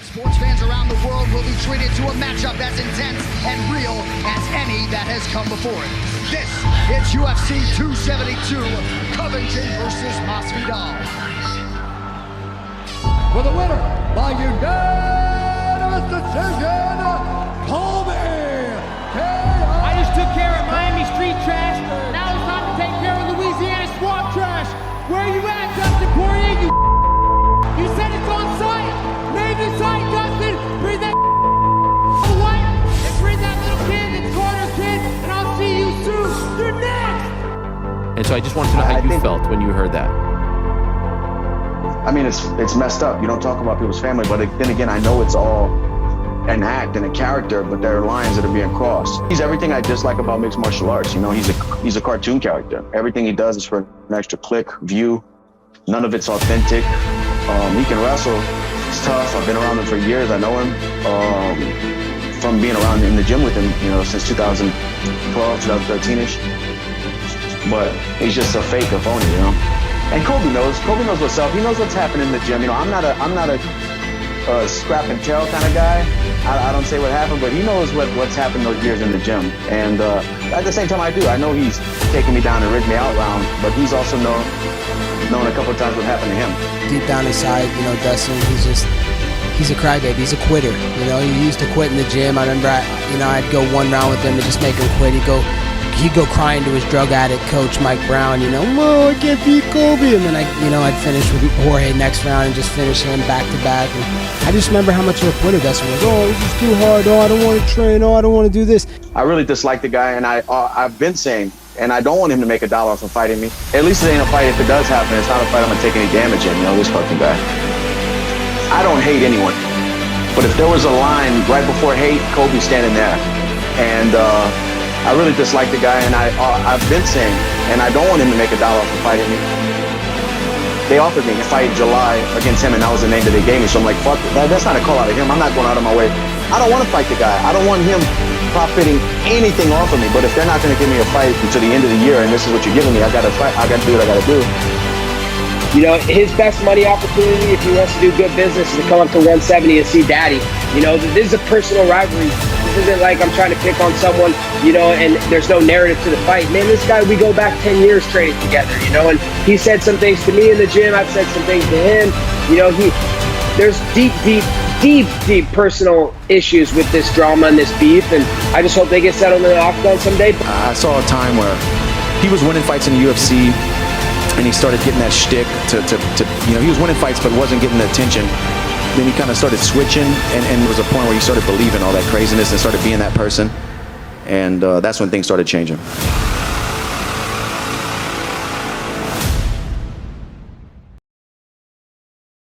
Sports fans around the world will be treated to a matchup as intense and real as any that has come before it. This is UFC 272, Covington versus Masvidal. For the winner, by unanimous decision, Colby. I just took care of Miami street trash. Now it's time to take care of Louisiana swamp trash. Where you at, Dustin Poirier? You said it's on site. Name the site, Dustin. Bring that white and bring that little kid and Conor's kid, and I'll see you soon. You're next. And so I just wanted to know how you felt when you heard that. I mean, it's messed up. You don't talk about people's family, but then again, I know it's all an act and a character, but there are lines that are being crossed. He's everything I dislike about mixed martial arts. You know, he's a cartoon character. Everything he does is for an extra click, view. None of it's authentic. He can wrestle. It's tough. I've been around him for years. I know him from being around in the gym with him, you know, since 2012, 2013-ish. But he's just a fake, a phony, you know. And Colby knows what's up. He knows what's happening in the gym. You know, I'm not a scrap and tell kind of guy. I don't say what happened, but he knows what's happened those years in the gym. And at the same time, I do. I know he's taking me down and rigged me out round, but he's also known a couple of times what happened to him. Deep down inside, you know, Dustin, he's a crybaby. He's a quitter. You know, he used to quit in the gym. I remember, I'd go one round with him and just make him quit. He'd go crying to his drug addict coach, Mike Brown, you know, "Whoa, I can't beat Colby." And then I'd finish with Jorge next round and just finish him back to back. And I just remember how much of a quitter Dustin was. "Oh, this is too hard. Oh, I don't want to train. Oh, I don't want to do this." I really dislike the guy, and I've been saying, and I don't want him to make $1 off of fighting me. At least it ain't a fight. If it does happen, it's not a fight I'm gonna take any damage in. You know, this fucking guy. I don't hate anyone, but if there was a line right before hate, Colby's standing there, and I really dislike the guy, and I've been saying, and I don't want him to make $1 off of fighting me. They offered me a fight in July against him, and that was the name that they gave me. So I'm like, fuck it. That's not a call out of him. I'm not going out of my way. I don't want to fight the guy. I don't want him profiting anything off of me. But if they're not going to give me a fight until the end of the year, and this is what you're giving me, I got to fight. I got to do what I got to do. You know, his best money opportunity, if he wants to do good business, is to come up to 170 and see Daddy. You know, this is a personal rivalry. This isn't like I'm trying to pick on someone, you know, and there's no narrative to the fight. Man, this guy, we go back 10 years training together, you know, and he said some things to me in the gym. I've said some things to him. You know, there's deep personal issues with this drama and this beef, and I just hope they get settled in the octagon someday. I saw a time where he was winning fights in the UFC, and he started getting that shtick to you know, he was winning fights but wasn't getting the attention. Then he kind of started switching, and there was a point where he started believing all that craziness and started being that person, and that's when things started changing.